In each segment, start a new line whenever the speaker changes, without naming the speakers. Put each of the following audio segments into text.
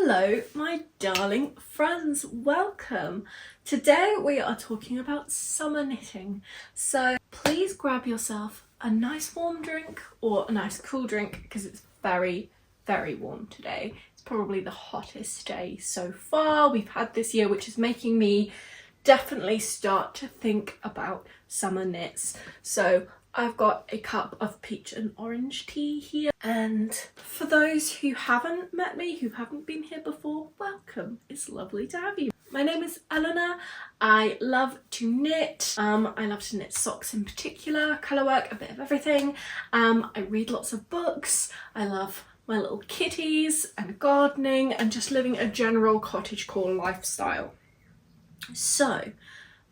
Hello my darling friends, welcome. Today we are talking about summer knitting, so please grab yourself a nice warm drink or a nice cool drink because it's very warm today. It's probably the hottest day so far we've had this year, which is making me definitely start to think about summer knits. So I've got a cup of peach and orange tea here, and for those who haven't met me, who haven't been here before, welcome. It's lovely to have you. My name is Eleanor. I love to knit. I love to knit socks in particular, colourwork, a bit of everything. I read lots of books. I love my little kitties and gardening and just living a general cottagecore lifestyle. So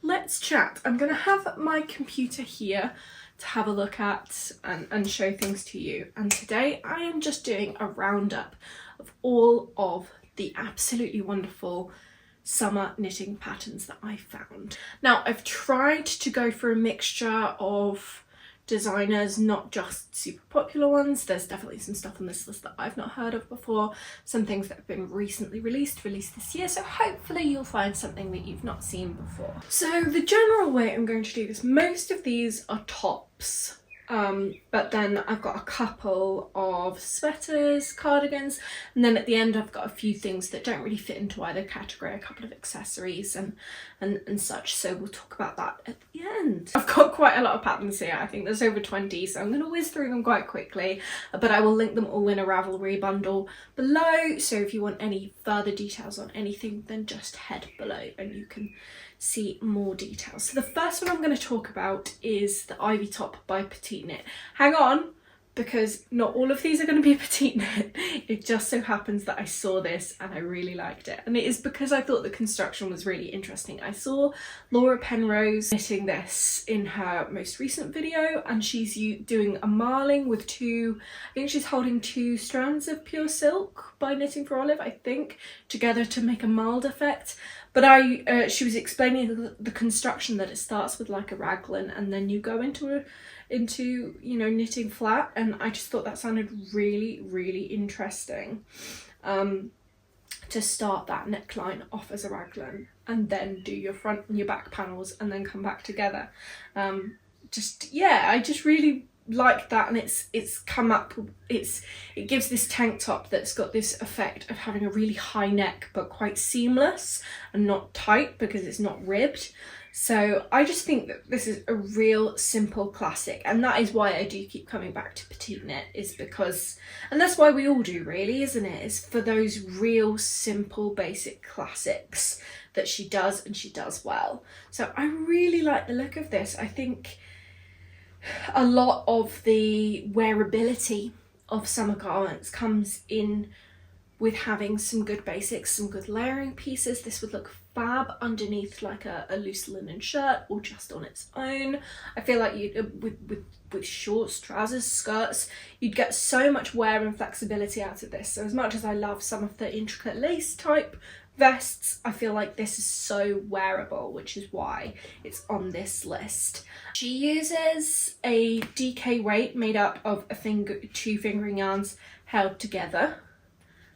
let's chat. I'm going to have my computer here to have a look at and show things to you, and today I am just doing a roundup of all of the absolutely wonderful summer knitting patterns that I found. Now I've tried to go for a mixture of designers, not just super popular ones. There's definitely some stuff on this list that I've not heard of before, some things that have been recently released this year, so hopefully you'll find something that you've not seen before. So the general way I'm going to do this, most of these are tops, but then I've got a couple of sweaters, cardigans, and then at the end I've got a few things that don't really fit into either category, a couple of accessories and such, so we'll talk about that at the end. I've got quite a lot of patterns here. I think there's over 20, so I'm going to whiz through them quite quickly, but I will link them all in a Ravelry bundle below, so if you want any further details on anything, then just head below and you can see more details. So the first one I'm going to talk about is the Ivy Top by PetiteKnit. Hang on, because not all of these are going to be PetiteKnit. It just so happens that I saw this and I really liked it, and it is because I thought the construction was really interesting. I saw Laura Penrose knitting this in her most recent video, and she's doing a marling with I think she's holding 2 strands of pure silk by Knitting for Olive, I think, together to make a marled effect. But she was explaining the construction, that it starts with like a raglan and then you go into you know, knitting flat, and I just thought that sounded really interesting, to start that neckline off as a raglan and then do your front and your back panels and then come back together. I just really like that, and it's come up, it gives this tank top that's got this effect of having a really high neck but quite seamless and not tight because it's not ribbed. So I just think that this is a real simple classic, and that is why I do keep coming back to PetiteKnit, is because, and that's why we all do really, isn't it? Is for those real simple basic classics that she does, and she does well. So I really like the look of this. I think a lot of the wearability of summer garments comes in with having some good basics, some good layering pieces. This would look fab underneath like a loose linen shirt or just on its own. I feel like with shorts, trousers, skirts, you'd get so much wear and flexibility out of this. So as much as I love some of the intricate lace type vests, I feel like this is so wearable, which is why it's on this list. She uses a DK weight made up of 2 fingering yarns held together,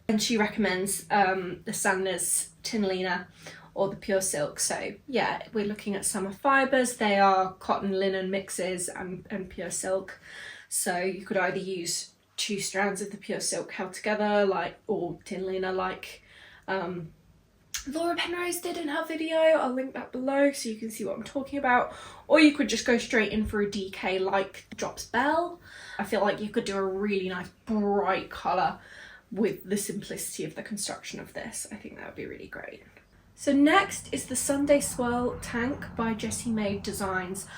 and she recommends the Sanders Tinalina or the pure silk. So yeah, we're looking at summer fibers. They are cotton linen mixes and pure silk, so you could either use 2 strands of the pure silk held together, or Tinalina, like Laura Penrose did in her video. I'll link that below so you can see what I'm talking about, or you could just go straight in for a DK like Drops Bell. I feel like you could do a really nice bright colour with the simplicity of the construction of this. I think that would be really great. So next is the Sunday Swirl Tank by Jessie Maid Designs.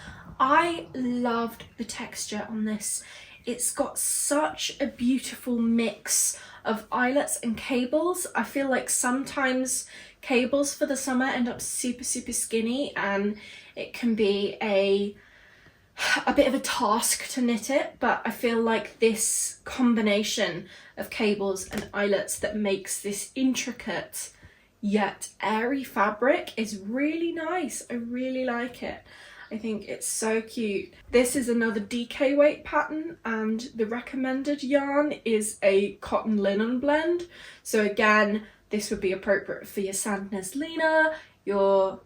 I loved the texture on this. It's got such a beautiful mix of eyelets and cables. I feel like sometimes cables for the summer end up super skinny, and it can be a bit of a task to knit it, but I feel like this combination of cables and eyelets that makes this intricate yet airy fabric is really nice. I really like it. I think it's so cute. This is another DK weight pattern, and the recommended yarn is a cotton linen blend. So again, this would be appropriate for your Sandnes Lena, your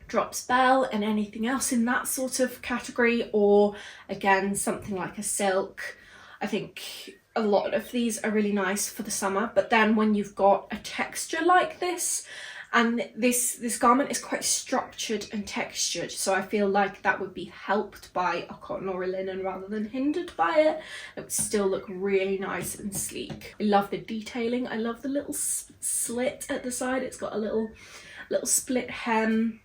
Drops Belle, and anything else in that sort of category, or again something like a silk. I think a lot of these are really nice for the summer, but then when you've got a texture like this, and this garment is quite structured and textured, so I feel like that would be helped by a cotton or a linen rather than hindered by it. It would still look really nice and sleek. I love the detailing. I love the little slit at the side. It's got a little split hem.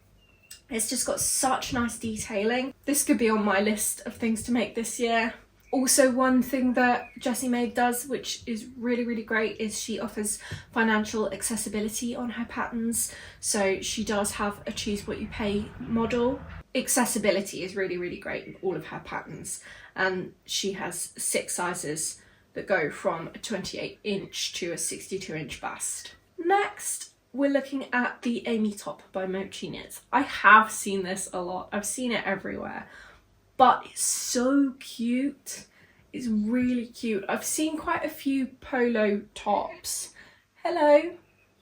It's just got such nice detailing. This could be on my list of things to make this year. Also, one thing that Jessie Maid does, which is really, really great, is she offers financial accessibility on her patterns. So she does have a choose what you pay model. Accessibility is really, really great in all of her patterns. And she has 6 sizes that go from a 28-inch to a 62-inch bust. Next, we're looking at the Amy top by Mochi Knits. I have seen this a lot. I've seen it everywhere. But it's so cute. It's really cute. I've seen quite a few polo tops. Hello.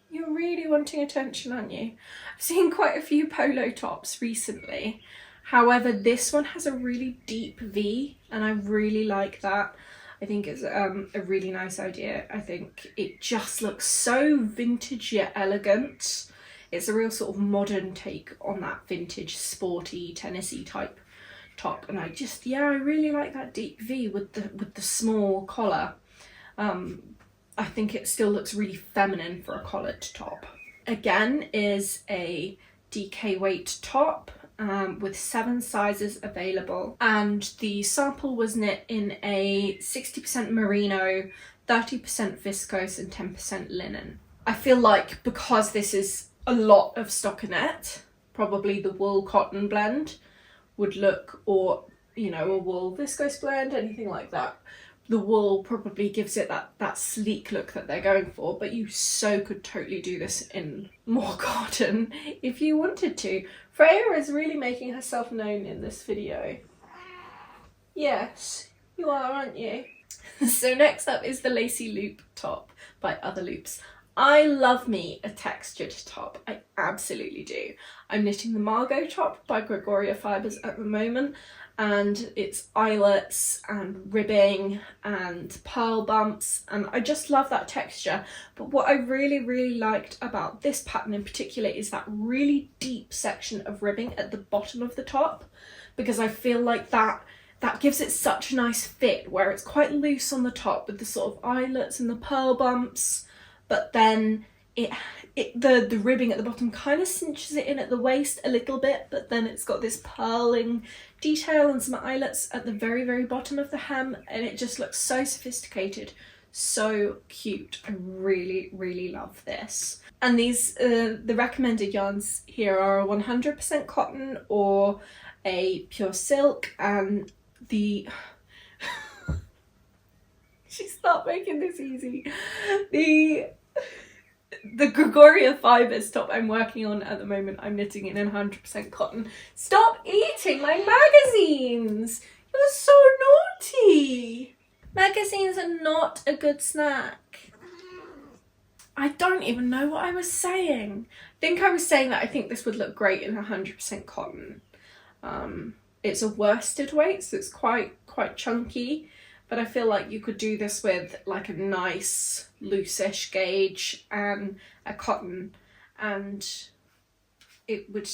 You're really wanting attention, aren't you? I've seen quite a few polo tops recently. However, this one has a really deep V, and I really like that. I think it's a really nice idea. I think it just looks so vintage yet elegant. It's a real sort of modern take on that vintage, sporty, tennisy type top, and I really like that deep V with the small collar. I think it still looks really feminine for a collared top. Again, is a DK weight top. With 7 sizes available, and the sample was knit in a 60% merino, 30% viscose and 10% linen. I feel like because this is a lot of stockinette, probably the wool cotton blend would look, or you know, a wool viscose blend, anything like that. The wool probably gives it that sleek look that they're going for, but you so could totally do this in more cotton if you wanted to. Freya is really making herself known in this video. Yes, you are, aren't you? So next up is the Lacy Loop top by Other Loops. I love me a textured top. I absolutely do. I'm knitting the Margot top by Gregoria Fibers at the moment, and it's eyelets and ribbing and pearl bumps, and I just love that texture. But what I really, really liked about this pattern in particular is that really deep section of ribbing at the bottom of the top, because I feel like that gives it such a nice fit, where it's quite loose on the top with the sort of eyelets and the pearl bumps, but then the ribbing at the bottom kind of cinches it in at the waist a little bit, but then it's got this purling detail and some eyelets at the very, very bottom of the hem, and it just looks so sophisticated, so cute. I really, really love this. And these, the recommended yarns here are 100% cotton or a pure silk, and the... She's not making this easy. The Gregoria Fibers top I'm working on at the moment, I'm knitting in 100% cotton. Stop eating my magazines! You're so naughty! Magazines are not a good snack. I don't even know what I was saying. I think I was saying that I think this would look great in 100% cotton. It's a worsted weight, so it's quite chunky. But I feel like you could do this with like a nice loose-ish gauge and a cotton, and it would,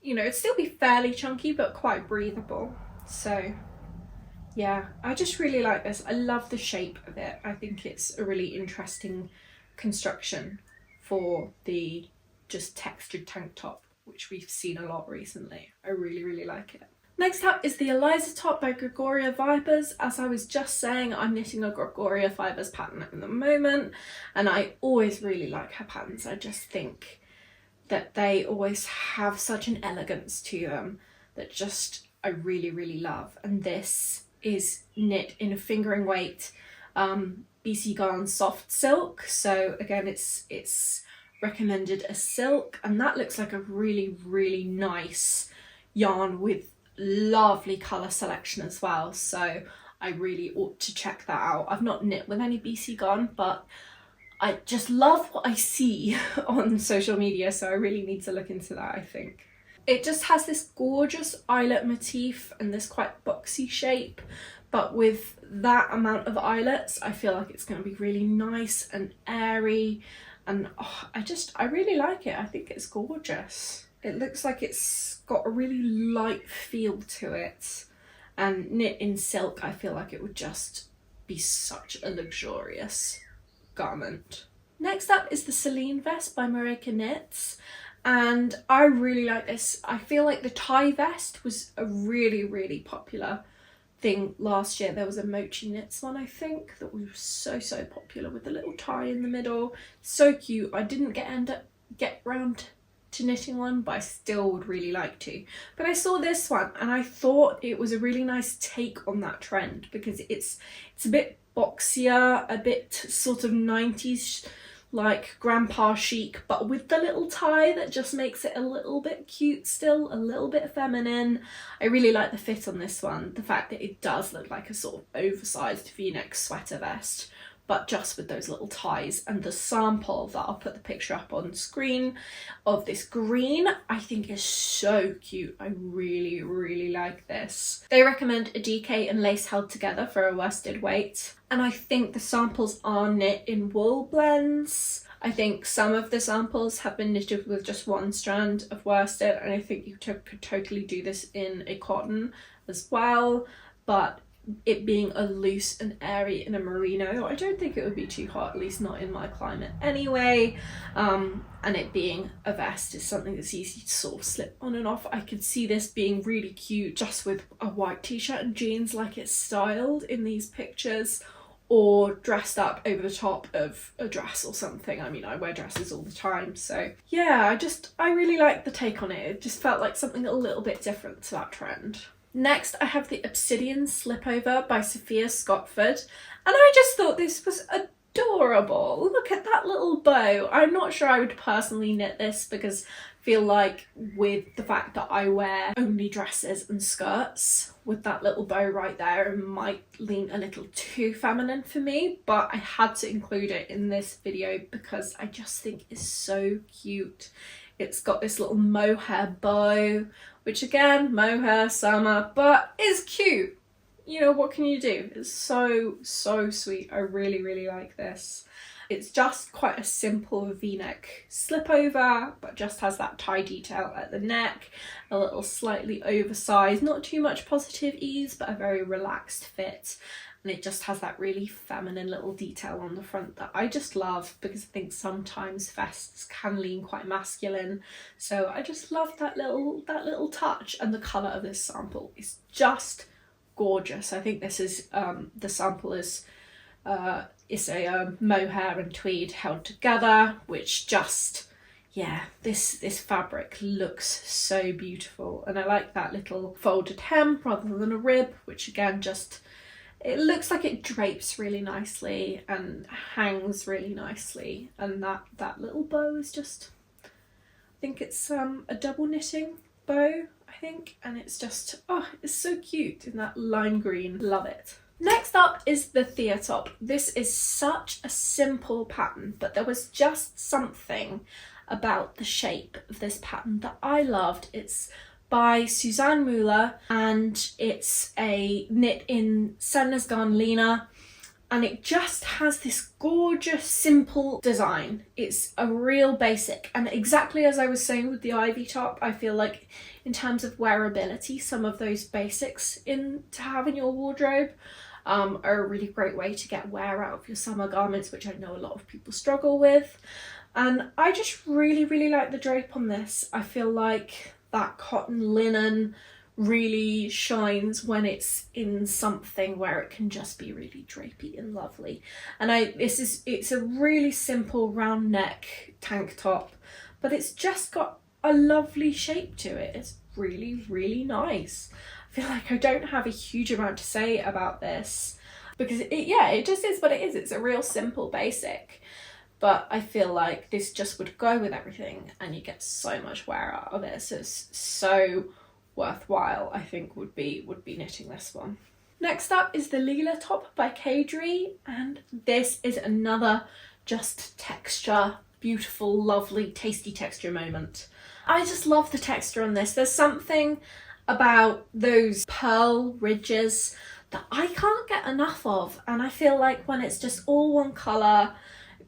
you know, it'd still be fairly chunky but quite breathable. So yeah, I just really like this. I love the shape of it. I think it's a really interesting construction for the just textured tank top, which we've seen a lot recently. I really, really like it. Next up is the Eliza top by Gregoria Fibers. As I was just saying, I'm knitting a Gregoria Fibers pattern at the moment, and I always really like her patterns. I just think that they always have such an elegance to them that just I really, really love. And this is knit in a fingering weight BC Garn soft silk. So again, it's recommended a silk, and that looks like a really, really nice yarn with lovely colour selection as well, so I really ought to check that out. I've not knit with any BC Garn, but I just love what I see on social media, so I really need to look into that, I think. It just has this gorgeous eyelet motif and this quite boxy shape, but with that amount of eyelets, I feel like it's going to be really nice and airy, and I really like it. I think it's gorgeous. It looks like it's got a really light feel to it, and knit in silk, I feel like it would just be such a luxurious garment. Next up is the Celine vest by PetiteKnit, and I really like this. I feel like the tie vest was a really popular thing last year. There was a Mochi Knits one, I think, that was so popular with the little tie in the middle. So cute. I didn't get round to knitting one, but I still would really like to. But I saw this one and I thought it was a really nice take on that trend, because it's a bit boxier, a bit sort of 90s like grandpa chic, but with the little tie that just makes it a little bit cute still, a little bit feminine. I really like the fit on this one, the fact that it does look like a sort of oversized v-neck sweater vest, but just with those little ties. And the sample that I'll put the picture up on screen of this green, I think is so cute. I really like this. They recommend a DK and lace held together for a worsted weight. And I think the samples are knit in wool blends. I think some of the samples have been knitted with just one strand of worsted, and I think you could totally do this in a cotton as well. But it being a loose and airy in a merino, I don't think it would be too hot, at least not in my climate anyway. And it being a vest is something that's easy to sort of slip on and off. I could see this being really cute just with a white t-shirt and jeans like it's styled in these pictures, or dressed up over the top of a dress or something. I mean, I wear dresses all the time, so yeah, I really like the take on it. It just felt like something a little bit different to that trend. Next, I have the Obsidian Slipover by Sophia Scottford, and I just thought this was adorable. Look at that little bow. I'm not sure I would personally knit this, because I feel like with the fact that I wear only dresses and skirts, with that little bow right there, it might lean a little too feminine for me, but I had to include it in this video because I just think it's so cute. It's got this little mohair bow, which again, mohair, summer, but is cute. You know, what can you do? It's so sweet. I really like this. It's just quite a simple v-neck slip over, but just has that tie detail at the neck, a little slightly oversized, not too much positive ease, but a very relaxed fit. And it just has that really feminine little detail on the front that I just love, because I think sometimes vests can lean quite masculine. So I just love that little touch, and the colour of this sample is just gorgeous. I think this is the sample is it's a mohair and tweed held together, which just, yeah, this fabric looks so beautiful. And I like that little folded hem rather than a rib, which again, just, it looks like it drapes really nicely and hangs really nicely. And that little bow is just, I think it's a double knitting bow, I think, and it's just, oh, it's so cute in that lime green. Love it. Next up is the Thea top. This is such a simple pattern, but there was just something about the shape of this pattern that I loved. It's by Suzanne Muller, and it's a knit in Senna's Garnlina, and it just has this gorgeous simple design. It's a real basic, and exactly as I was saying with the Ivy top, I feel like in terms of wearability, some of those basics to have in your wardrobe are a really great way to get wear out of your summer garments, which I know a lot of people struggle with. And I just really like the drape on this. I feel like that cotton linen really shines when it's in something where it can just be really drapey and lovely. And it's a really simple round neck tank top, but it's just got a lovely shape to it. It's really nice. I feel like I don't have a huge amount to say about this, because it just is what it is. It's a real simple basic, but I feel like this just would go with everything and you get so much wear out of it. So it's so worthwhile, I think, would be knitting this one. Next up is the Leela top by Kadri, and this is another just texture, beautiful, lovely, tasty texture moment. I just love the texture on this. There's something about those pearl ridges that I can't get enough of, and I feel like when it's just all one colour,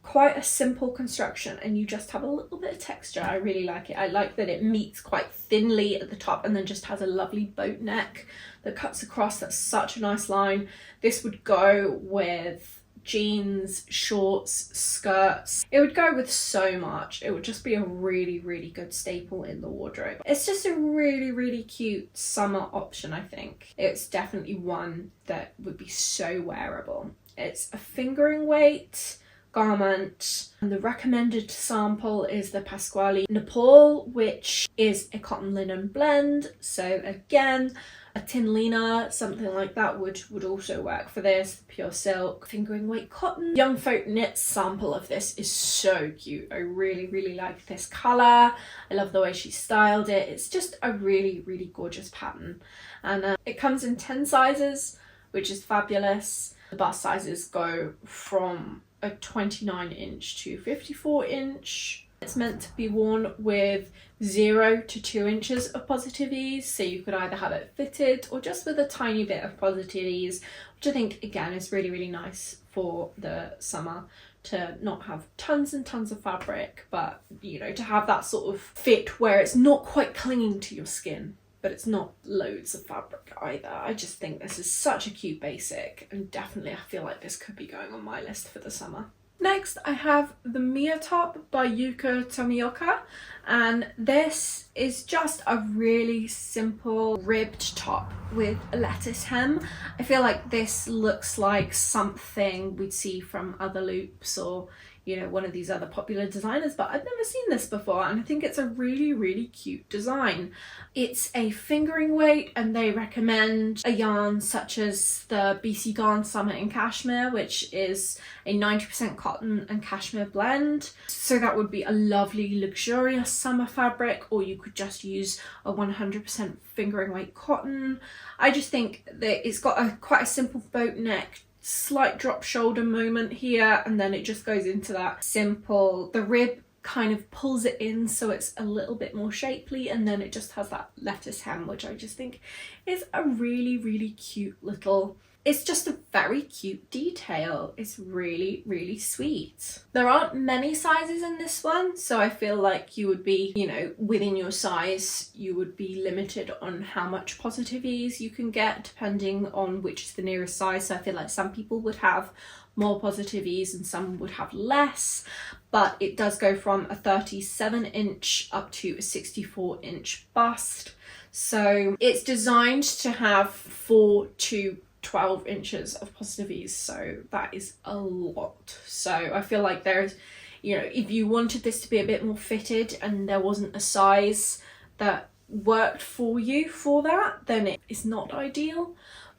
quite a simple construction, and you just have a little bit of texture, I really like it. I like that it meets quite thinly at the top and then just has a lovely boat neck that cuts across. That's such a nice line. This would go with jeans, shorts, skirts. It would go with so much. It would just be a really, really good staple in the wardrobe. It's just a really, really cute summer option, I think. It's definitely one that would be so wearable. It's a fingering weight garment, and the recommended sample is the Pasquale Nepal, which is a cotton linen blend. So again, a tinlina, something like that would also work for this. Pure silk, fingering weight cotton. Young Folk Knit sample of this is so cute. I really, really like this colour. I love the way she styled it. It's just a really, really gorgeous pattern. And it comes in 10 sizes, which is fabulous. The bust sizes go from a 29-inch to 54-inch. It's meant to be worn with 0 to 2 inches of positive ease, so you could either have it fitted or just with a tiny bit of positive ease, which I think again is really, really nice for the summer, to not have tons and tons of fabric, but you know, to have that sort of fit where it's not quite clinging to your skin, but it's not loads of fabric either. I just think this is such a cute basic, and definitely I feel like this could be going on my list for the summer. Next, I have the Mia top by Yuka Tomioka, and this is just a really simple ribbed top with a lettuce hem. I feel like this looks like something we'd see from other loops or, you know, one of these other popular designers, but I've never seen this before, and I think it's a really, really cute design. It's a fingering weight, and they recommend a yarn such as the BC Garn Summer in Cashmere, which is a 90% cotton and cashmere blend. So that would be a lovely, luxurious summer fabric, or you could just use a 100% fingering weight cotton. I just think that it's got quite a simple boat neck, slight drop shoulder moment here, and then it just goes into that simple, the rib kind of pulls it in so it's a little bit more shapely, and then it just has that lettuce hem, which I just think is a really, really cute little, it's just a very cute detail. It's really, really sweet. There aren't many sizes in this one, so I feel like you would be, you know, within your size, you would be limited on how much positive ease you can get depending on which is the nearest size. So I feel like some people would have more positive ease and some would have less, but it does go from a 37-inch up to a 64-inch bust. So it's designed to have 4 to 12 inches of positive ease, so that is a lot. So I feel like there's, you know, if you wanted this to be a bit more fitted and there wasn't a size that worked for you for that, then it is not ideal.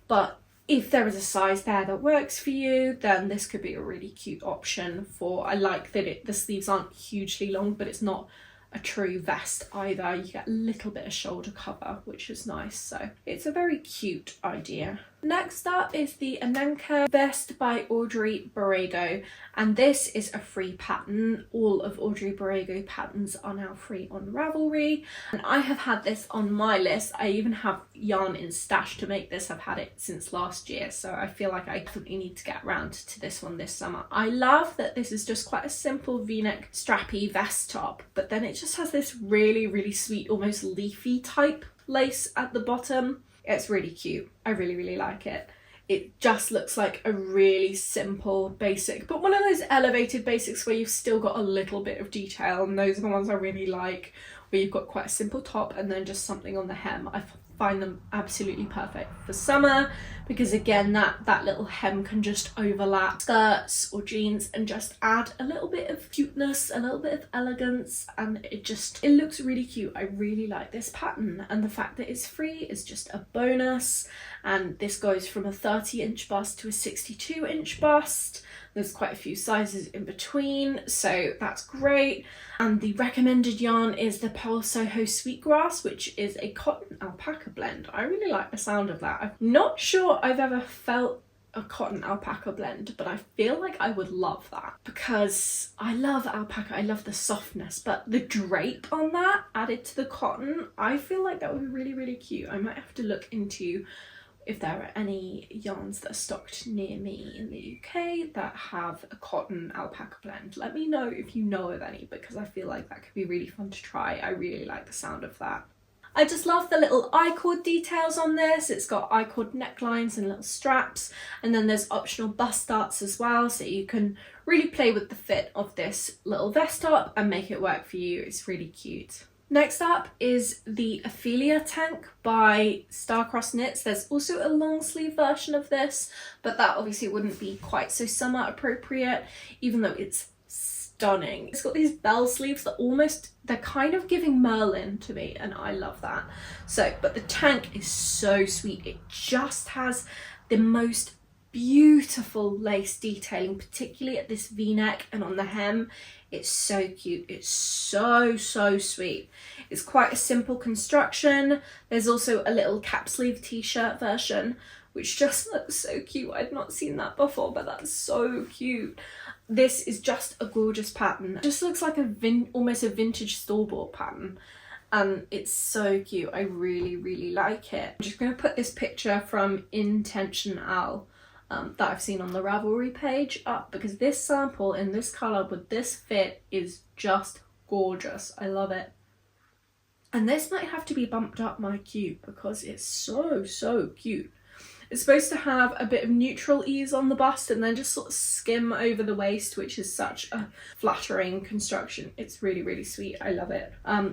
But if there is a size there that works for you, then this could be a really cute option for, I like that the sleeves aren't hugely long, but it's not a true vest either. You get a little bit of shoulder cover, which is nice. So it's a very cute idea. Next up is the Anenka vest by Audrey Borrego, and this is a free pattern. All of Audrey Borrego patterns are now free on Ravelry, and I have had this on my list. I even have yarn in stash to make this. I've had it since last year, so I feel like I definitely need to get around to this one this summer. I love that this is just quite a simple v-neck strappy vest top, but then it just has this really, really sweet, almost leafy type lace at the bottom. It's really cute. I really, really like it. It just looks like a really simple basic, but one of those elevated basics where you've still got a little bit of detail, and those are the ones I really like, where you've got quite a simple top and then just something on the hem. I find them absolutely perfect for summer because again, that little hem can just overlap skirts or jeans and just add a little bit of cuteness, a little bit of elegance, and it looks really cute. I really like this pattern, and the fact that it's free is just a bonus. And this goes from a 30-inch bust to a 62-inch bust. There's quite a few sizes in between, so that's great. And the recommended yarn is the Pearl Soho Sweetgrass, which is a cotton alpaca blend. I really like the sound of that. I'm not sure I've ever felt a cotton alpaca blend, but I feel like I would love that because I love alpaca, I love the softness, but the drape on that added to the cotton, I feel like that would be really, really cute. I might have to look into if there are any yarns that are stocked near me in the UK that have a cotton alpaca blend. Let me know if you know of any, because I feel like that could be really fun to try. I really like the sound of that. I just love the little I-cord details on this. It's got I-cord necklines and little straps, and then there's optional bust darts as well, so you can really play with the fit of this little vest top and make it work for you. It's really cute. Next up is the Ophelia tank by Starcross Knits. There's also a long sleeve version of this, but that obviously wouldn't be quite so summer appropriate, even though it's stunning. It's got these bell sleeves that they're kind of giving Merlin to me, and I love that. So, but the tank is so sweet. It just has the most beautiful lace detailing, particularly at this V-neck and on the hem. It's so cute. It's so sweet. It's quite a simple construction. There's also a little cap sleeve t-shirt version, which just looks so cute. I'd not seen that before, but that's so cute. This is just a gorgeous pattern. It just looks like almost a vintage store-bought pattern, and it's so cute. I really like it. I'm just going to put this picture from Intentional that I've seen on the Ravelry page up, because this sample in this colour with this fit is just gorgeous. I love it. And this might have to be bumped up my cute because it's so cute. It's supposed to have a bit of neutral ease on the bust and then just sort of skim over the waist, which is such a flattering construction. It's really sweet. I love it.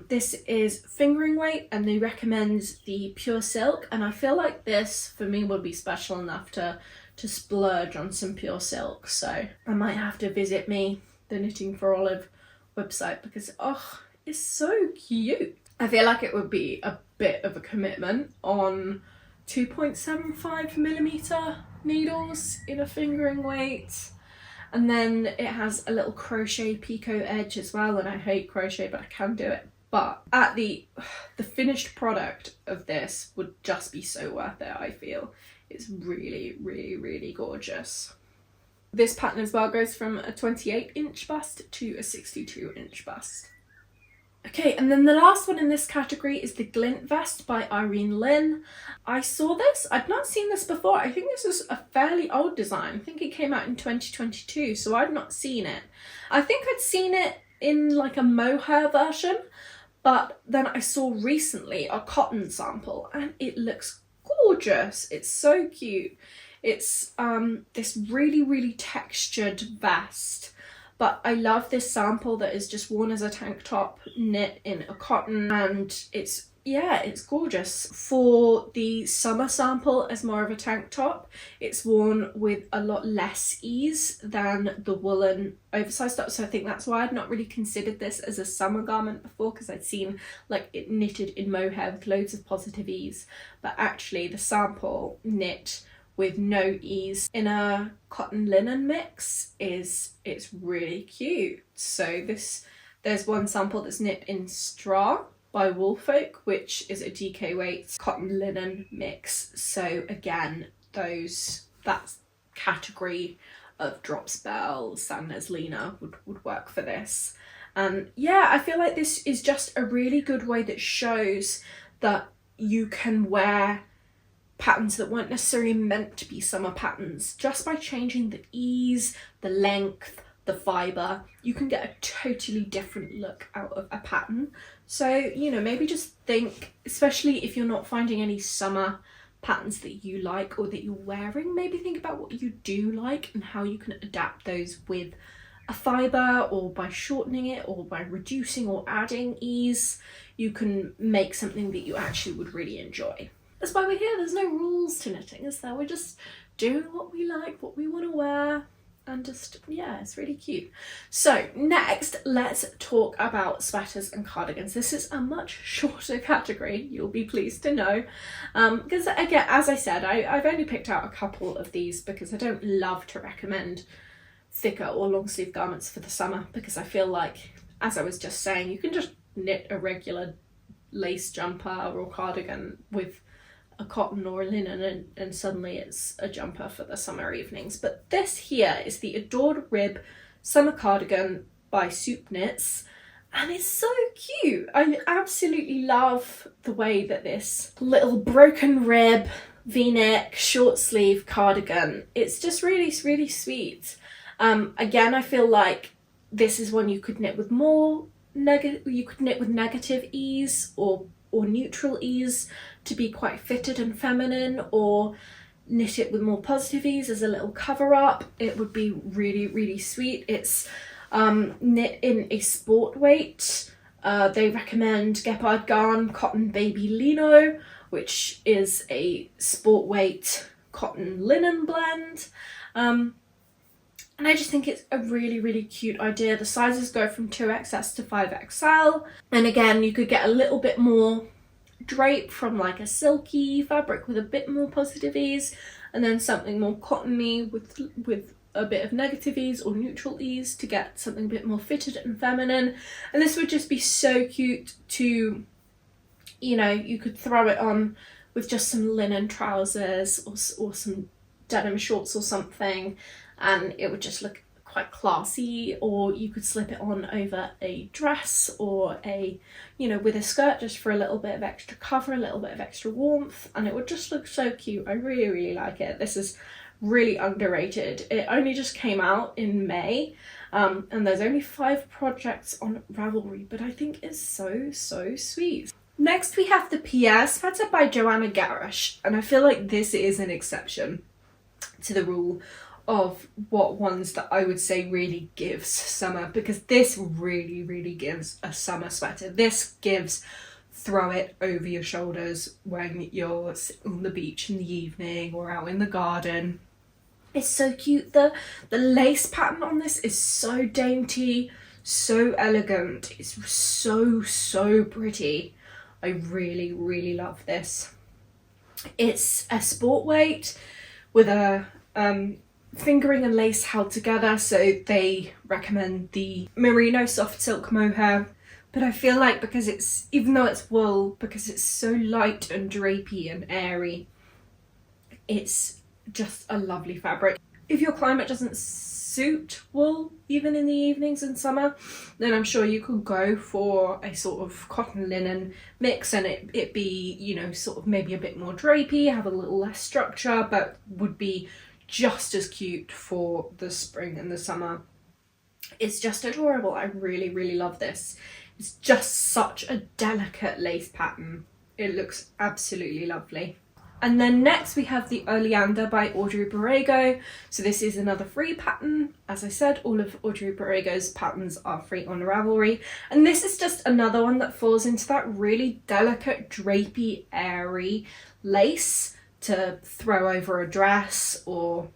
This is fingering weight, and they recommend the pure silk, and I feel like this for me would be special enough to splurge on some pure silk. So I might have to visit the Knitting for Olive website, because it's so cute. I feel like it would be a bit of a commitment on 2.75mm needles in a fingering weight, and then it has a little crochet picot edge as well, and I hate crochet but I can do it. But at the finished product of this would just be so worth it. I feel it's really gorgeous. This pattern as well goes from a 28-inch bust to a 62-inch bust. Okay, and then the last one in this category is the Glint Vest by Irene Lynn. I saw this, I'd not seen this before. I think this is a fairly old design. I think it came out in 2022, so I'd not seen it. I think I'd seen it in like a mohair version, but then I saw recently a cotton sample and it looks gorgeous. It's so cute. It's this really textured vest, but I love this sample that is just worn as a tank top, knit in a cotton, and it's gorgeous. For the summer sample as more of a tank top, it's worn with a lot less ease than the woolen oversized top, so I think that's why I'd not really considered this as a summer garment before, because I'd seen like it knitted in mohair with loads of positive ease, but actually the sample knit with no ease in a cotton linen mix it's really cute. So there's one sample that's knit in Straw by Woolfolk, which is a DK weight cotton linen mix. So again, that category of drop spell Sandnes Lena would work for this. And yeah, I feel like this is just a really good way that shows that you can wear patterns that weren't necessarily meant to be summer patterns. Just by changing the ease, the length, the fibre, you can get a totally different look out of a pattern. So, you know, maybe just think, especially if you're not finding any summer patterns that you like or that you're wearing, maybe think about what you do like and how you can adapt those with a fibre, or by shortening it, or by reducing or adding ease. You can make something that you actually would really enjoy. That's why we're here. There's no rules to knitting, is there? We're just doing what we like, what we want to wear, and just, yeah, it's really cute. So next, let's talk about sweaters and cardigans. This is a much shorter category, you'll be pleased to know, because again, as I said, I've only picked out a couple of these because I don't love to recommend thicker or long sleeve garments for the summer, because I feel like, as I was just saying, you can just knit a regular lace jumper or cardigan with a cotton or a linen and suddenly it's a jumper for the summer evenings. But this here is the Adored Rib Summer Cardigan by Soup Knits, and it's so cute. I absolutely love the way that this little broken rib v-neck short sleeve cardigan, it's just really, really sweet. Again, I feel like this is one you could knit with negative ease or neutral ease to be quite fitted and feminine, or knit it with more positive ease as a little cover up. It would be really, really sweet. It's knit in a sport weight. They recommend Gepard Garn Cotton Baby Lino, which is a sport weight cotton linen blend. And I just think it's a really, really cute idea. The sizes go from 2XS to 5XL. And again, you could get a little bit more drape from like a silky fabric with a bit more positive ease, and then something more cottony with a bit of negative ease or neutral ease to get something a bit more fitted and feminine. And this would just be so cute to, you know, you could throw it on with just some linen trousers or some denim shorts or something, and it would just look quite classy. Or you could slip it on over a dress or a, you know, with a skirt, just for a little bit of extra cover, a little bit of extra warmth, and it would just look so cute. I really, really like it. This is really underrated. It only just came out in May, and there's only 5 projects on Ravelry, but I think it's so, so sweet. Next we have the Pierre sweater by Joanna Garish, and I feel like this is an exception to the rule of what ones that I would say really gives summer, because this really, really gives a summer sweater. This gives throw it over your shoulders when you're sitting on the beach in the evening or out in the garden. It's so cute. The lace pattern on this is so dainty, so elegant. It's so, so pretty. I really, really love this. It's a sport weight with a fingering and lace held together, so they recommend the merino soft silk mohair. But I feel like because it's, even though it's wool, because it's so light and drapey and airy, it's just a lovely fabric. If your climate doesn't suit wool, even in the evenings in summer, then I'm sure you could go for a sort of cotton linen mix, and it be, you know, sort of maybe a bit more drapey, have a little less structure, but would be just as cute for the spring and the summer. It's just adorable. I really, really love this. It's just such a delicate lace pattern. It looks absolutely lovely. And then next we have the Oleander by Audrey Borrego. So this is another free pattern. As I said, all of Audrey Borrego's patterns are free on Ravelry. And this is just another one that falls into that really delicate, drapey, airy lace to throw over a dress, or,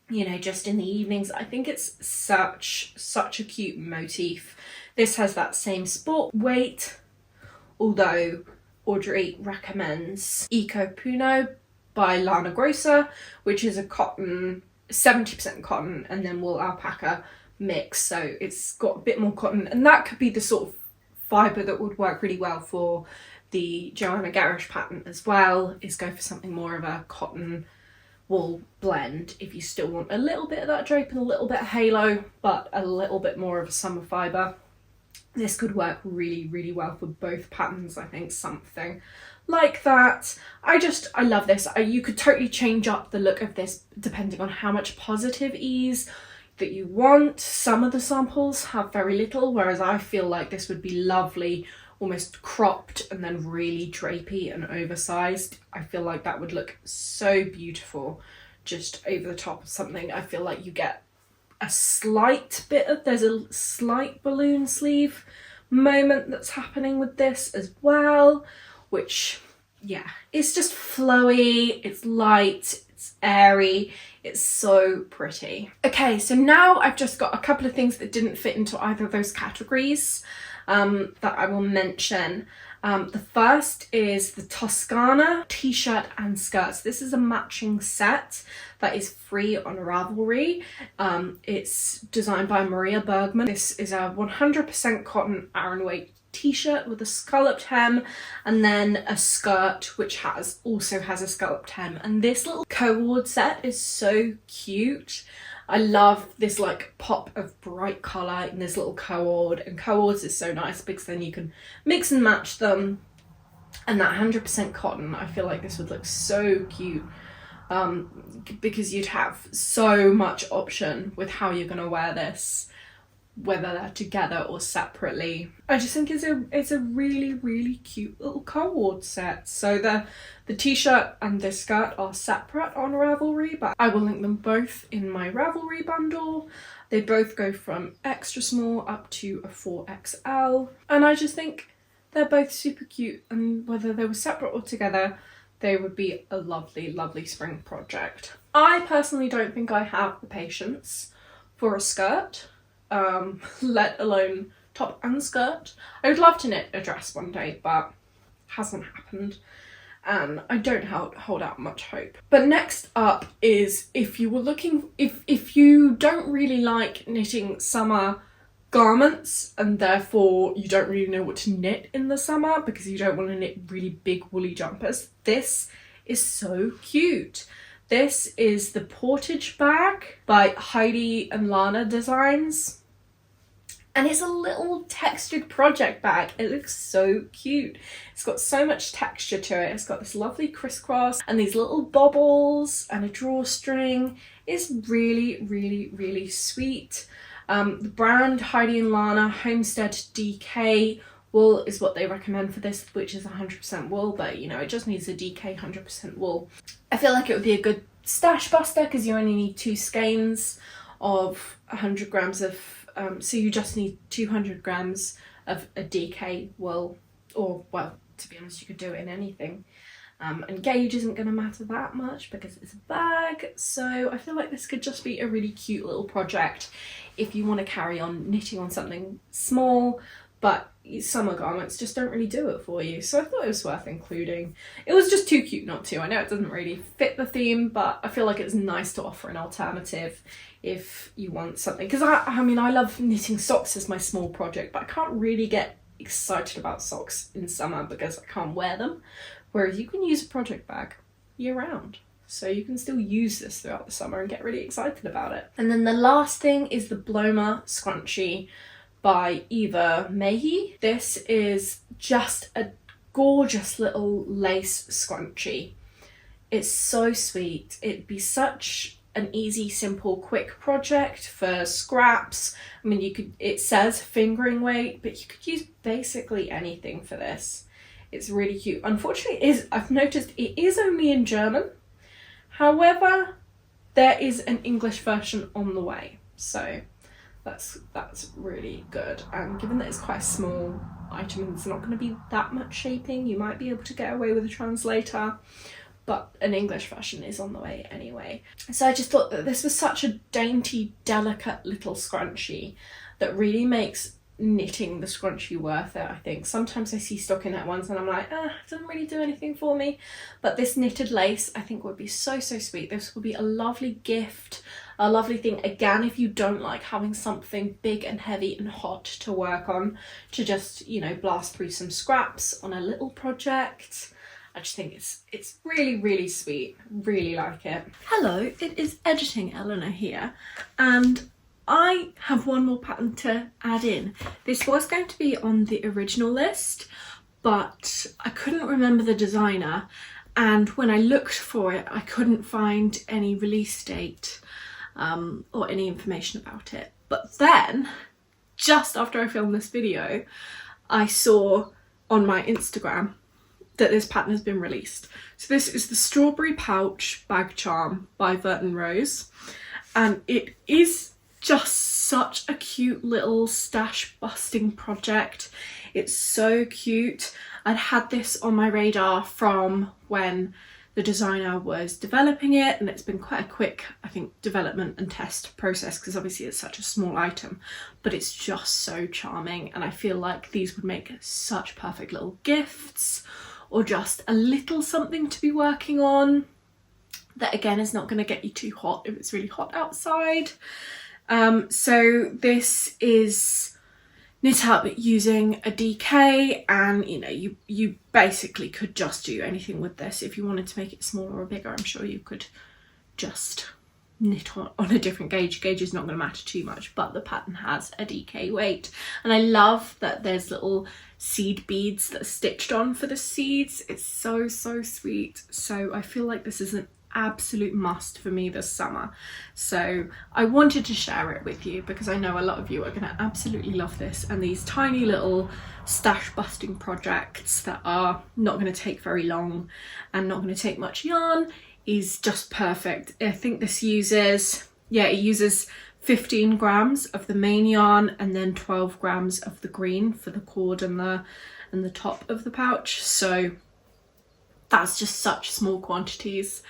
you know, just in the evenings. I think it's such a cute motif. This has that same sport weight, although Audrey recommends Eco Puno by Lana Grossa, which is a cotton, 70% cotton and then wool alpaca mix. So it's got a bit more cotton, and that could be the sort of fibre that would work really well for the Joanna Garish pattern as well, is go for something more of a cotton wool blend if you still want a little bit of that drape and a little bit of halo, but a little bit more of a summer fibre. This could work really, really well for both patterns. I think something like that. I love this. You could totally change up the look of this depending on how much positive ease that you want. Some of the samples have very little, whereas I feel like this would be lovely, almost cropped and then really drapey and oversized. I feel like that would look so beautiful just over the top of something. I feel like you get there's a slight balloon sleeve moment that's happening with this as well, which, yeah, it's just flowy, it's light, it's airy, it's so pretty. Okay, so now I've just got a couple of things that didn't fit into either of those categories. that I will mention. The first is the Toscana t-shirt and skirts. This is a matching set that is free on Ravelry. It's designed by Maria Bergman. This is a 100% cotton Aran weight t-shirt with a scalloped hem, and then a skirt which also has a scalloped hem. And this little cord set is so cute. I love this like pop of bright colour in this little cord, and cords is so nice because then you can mix and match them. And that 100% cotton, I feel like this would look so cute, because you'd have so much option with how you're going to wear this, whether they're together or separately. I just think it's a really, really cute little cord set. So the t-shirt and the skirt are separate on Ravelry, but I will link them both in my Ravelry bundle. They both go from extra small up to a 4XL, and I just think they're both super cute, and whether they were separate or together, they would be a lovely, lovely spring project. I personally don't think I have the patience for a skirt, let alone top and skirt. I would love to knit a dress one day, but hasn't happened, and I don't hold out much hope. But next up is, if you were looking, if you don't really like knitting summer garments and therefore you don't really know what to knit in the summer because you don't want to knit really big woolly jumpers, this is so cute. This is the Portage bag by Heidi and Lana Designs. And it's a little textured project bag. It looks so cute. It's got so much texture to it. It's got this lovely crisscross and these little bobbles and a drawstring. It's really, really, really sweet. The brand Heidi and Lana Homestead DK wool is what they recommend for this, which is 100% wool, but you know, it just needs a DK 100% wool. I feel like it would be a good stash buster because you only need 2 skeins of 100 grams of so you just need 200 grams of a DK wool, or well, to be honest, you could do it in anything. And gauge isn't going to matter that much because it's a bag, so I feel like this could just be a really cute little project if you want to carry on knitting on something small, but summer garments just don't really do it for you. So I thought it was worth including. It was just too cute not to. I know it doesn't really fit the theme, but I feel like it's nice to offer an alternative if you want something. Because I mean, I love knitting socks as my small project, but I can't really get excited about socks in summer because I can't wear them. Whereas you can use a project bag year round. So you can still use this throughout the summer and get really excited about it. And then the last thing is the Bloma scrunchie by Eva Mehi. This is just a gorgeous little lace scrunchie. It's so sweet. It'd be such an easy, simple, quick project for scraps. I mean, you could, it says fingering weight, but you could use basically anything for this. It's really cute. Unfortunately, I've noticed it is only in German. However, there is an English version on the way. So that's really good. And given that it's quite a small item and it's not going to be that much shaping, you might be able to get away with a translator. But an English version is on the way anyway. So I just thought that this was such a dainty, delicate little scrunchie that really makes knitting the scrunchie worth it, I think. Sometimes I see stockinette ones and I'm like, it doesn't really do anything for me. But this knitted lace I think would be so, so sweet. This would be a lovely gift, a lovely thing. Again, if you don't like having something big and heavy and hot to work on, to just, you know, blast through some scraps on a little project. I just think it's really, really sweet. Really like it. Hello, it is Editing Eleanor here, and I have one more pattern to add in. This was going to be on the original list, but I couldn't remember the designer, and when I looked for it, I couldn't find any release date or any information about it. But then, just after I filmed this video, I saw on my Instagram that this pattern has been released. So this is the Strawberry Pouch Bag Charm by Verton Rose, and it is just such a cute little stash busting project. It's so cute. I'd had this on my radar from when the designer was developing it, and it's been quite a quick, I think, development and test process because obviously it's such a small item, but it's just so charming, and I feel like these would make such perfect little gifts or just a little something to be working on that again is not going to get you too hot if it's really hot outside. So this is knit up using a DK, and you know, you basically could just do anything with this. If you wanted to make it smaller or bigger, I'm sure you could just knit on a different gauge. Gauge is not going to matter too much, but the pattern has a DK weight, and I love that there's little seed beads that are stitched on for the seeds. It's so sweet. So I feel like this is an absolute must for me this summer, so I wanted to share it with you because I know a lot of you are going to absolutely love this, and these tiny little stash busting projects that are not going to take very long and not going to take much yarn is just perfect. I think this uses, yeah, it uses 15 grams of the main yarn and then 12 grams of the green for the cord and the top of the pouch, so that's just such small quantities,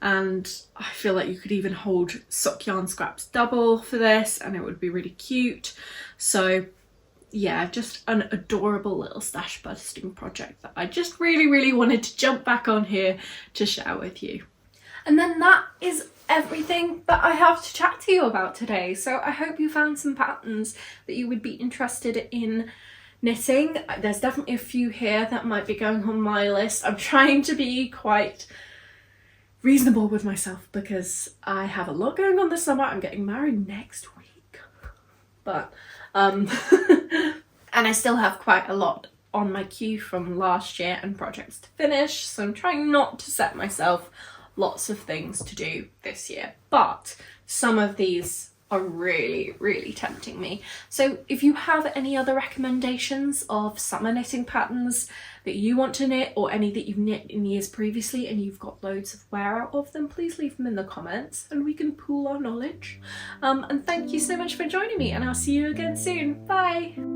and I feel like you could even hold sock yarn scraps double for this and it would be really cute. So yeah, just an adorable little stash busting project that I just really wanted to jump back on here to share with you. And then that is everything that I have to chat to you about today. So I hope you found some patterns that you would be interested in knitting. There's definitely a few here that might be going on my list. I'm trying to be quite reasonable with myself because I have a lot going on this summer. I'm getting married next week, but and I still have quite a lot on my queue from last year and projects to finish, so I'm trying not to set myself lots of things to do this year, but some of these are really tempting me. So if you have any other recommendations of summer knitting patterns that you want to knit, or any that you've knit in years previously and you've got loads of wear out of them, please leave them in the comments and we can pool our knowledge. And thank you so much for joining me, and I'll see you again soon. Bye!